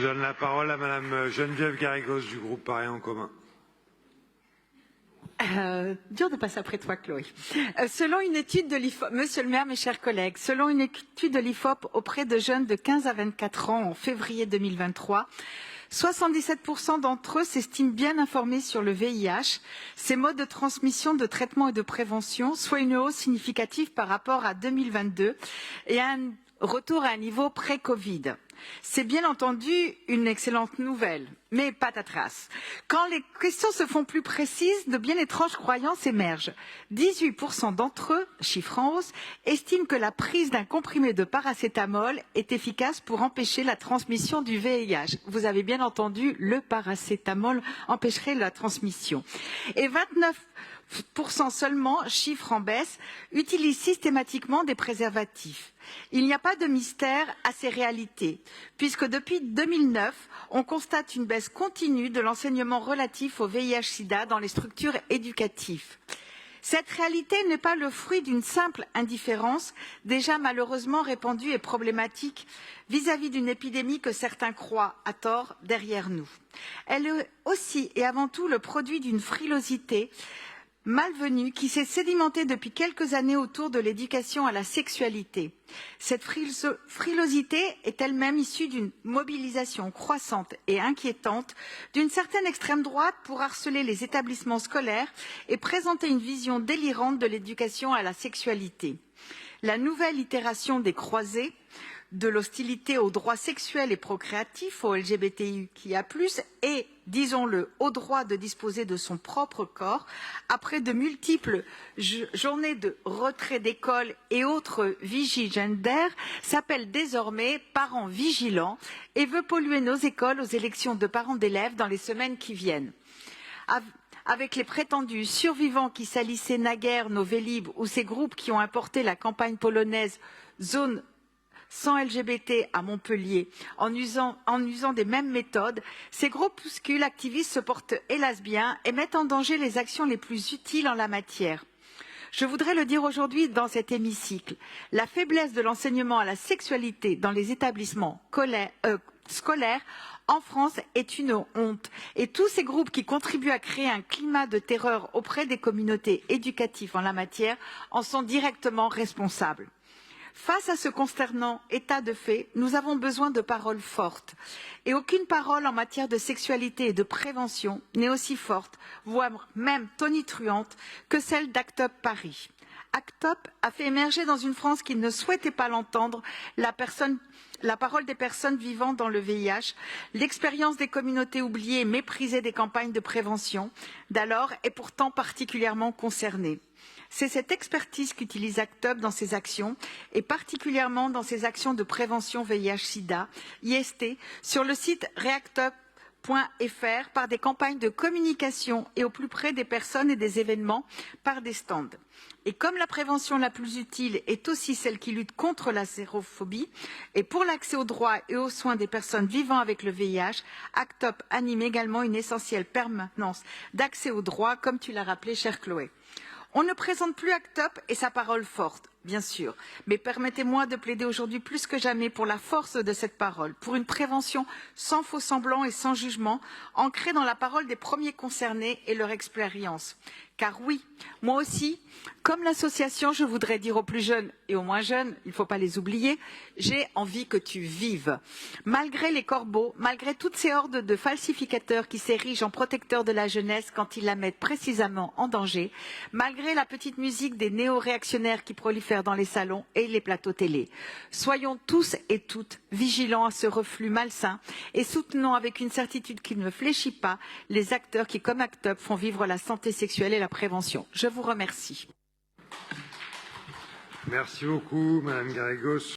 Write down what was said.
Je donne la parole à Madame Geneviève Garrigos du groupe Paris en commun. Dur de passer après toi, Chloé. Selon une étude de l'IFOP, Monsieur le maire, mes chers collègues, selon une étude de l'IFOP auprès de jeunes de 15 à 24 ans en février 2023, 77% d'entre eux s'estiment bien informés sur le VIH, ses modes de transmission, de traitement et de prévention, soit une hausse significative par rapport à 2022 et un retour à un niveau pré-Covid. C'est bien entendu une excellente nouvelle, mais patatras. Quand les questions se font plus précises, de bien étranges croyances émergent. 18% d'entre eux, chiffre en hausse, estiment que la prise d'un comprimé de paracétamol est efficace pour empêcher la transmission du VIH. Vous avez bien entendu, le paracétamol empêcherait la transmission. Et 29% seulement, chiffre en baisse, utilisent systématiquement des préservatifs. Il n'y a pas de mystère à ces réalités, puisque depuis 2009, on constate une baisse continue de l'enseignement relatif au VIH-Sida dans les structures éducatives. Cette réalité n'est pas le fruit d'une simple indifférence, déjà malheureusement répandue et problématique vis-à-vis d'une épidémie que certains croient, à tort, derrière nous. Elle est aussi et avant tout le produit d'une frilosité malvenue qui s'est sédimentée depuis quelques années autour de l'éducation à la sexualité. Cette frilosité est elle-même issue d'une mobilisation croissante et inquiétante d'une certaine extrême droite pour harceler les établissements scolaires et présenter une vision délirante de l'éducation à la sexualité. La nouvelle itération des croisés, de l'hostilité aux droits sexuels et procréatifs, aux LGBTQIA+, et, disons-le, au droit de disposer de son propre corps, après de multiples journées de retrait d'école et autres vigies gender, s'appelle désormais parents vigilants et veut polluer nos écoles aux élections de parents d'élèves dans les semaines qui viennent. Avec les prétendus survivants qui salissaient naguère nos Vélib ou ces groupes qui ont importé la campagne polonaise Zone sans LGBT à Montpellier, en usant des mêmes méthodes, ces groupuscules activistes se portent hélas bien et mettent en danger les actions les plus utiles en la matière. Je voudrais le dire aujourd'hui dans cet hémicycle, la faiblesse de l'enseignement à la sexualité dans les établissements scolaires en France est une honte et tous ces groupes qui contribuent à créer un climat de terreur auprès des communautés éducatives en la matière en sont directement responsables. Face à ce consternant état de fait, nous avons besoin de paroles fortes. Et aucune parole en matière de sexualité et de prévention n'est aussi forte, voire même tonitruante, que celle d'ACT UP Paris. ACT UP a fait émerger dans une France qui ne souhaitait pas l'entendre la parole des personnes vivant dans le VIH, l'expérience des communautés oubliées et méprisées des campagnes de prévention d'alors est pourtant particulièrement concernée. C'est cette expertise qu'utilise ACT UP dans ses actions, et particulièrement dans ses actions de prévention VIH-Sida, IST, sur le site reactup.fr par des campagnes de communication et au plus près des personnes et des événements par des stands. Et comme la prévention la plus utile est aussi celle qui lutte contre la sérophobie et pour l'accès aux droits et aux soins des personnes vivant avec le VIH, ACT UP anime également une essentielle permanence d'accès aux droits, comme tu l'as rappelé, chère Chloé. On ne présente plus ACT UP et sa parole forte, bien sûr, mais permettez-moi de plaider aujourd'hui plus que jamais pour la force de cette parole, pour une prévention sans faux semblants et sans jugement, ancrée dans la parole des premiers concernés et leur expérience. Car oui, moi aussi, comme l'association, je voudrais dire aux plus jeunes et aux moins jeunes, il ne faut pas les oublier, j'ai envie que tu vives. Malgré les corbeaux, malgré toutes ces hordes de falsificateurs qui s'érigent en protecteurs de la jeunesse quand ils la mettent précisément en danger, malgré la petite musique des néo-réactionnaires qui prolifèrent dans les salons et les plateaux télé. Soyons tous et toutes vigilants à ce reflux malsain et soutenons avec une certitude qui ne fléchit pas les acteurs qui, comme ACT UP, font vivre la santé sexuelle et la prévention. Je vous remercie. Merci beaucoup, Madame Garrigos.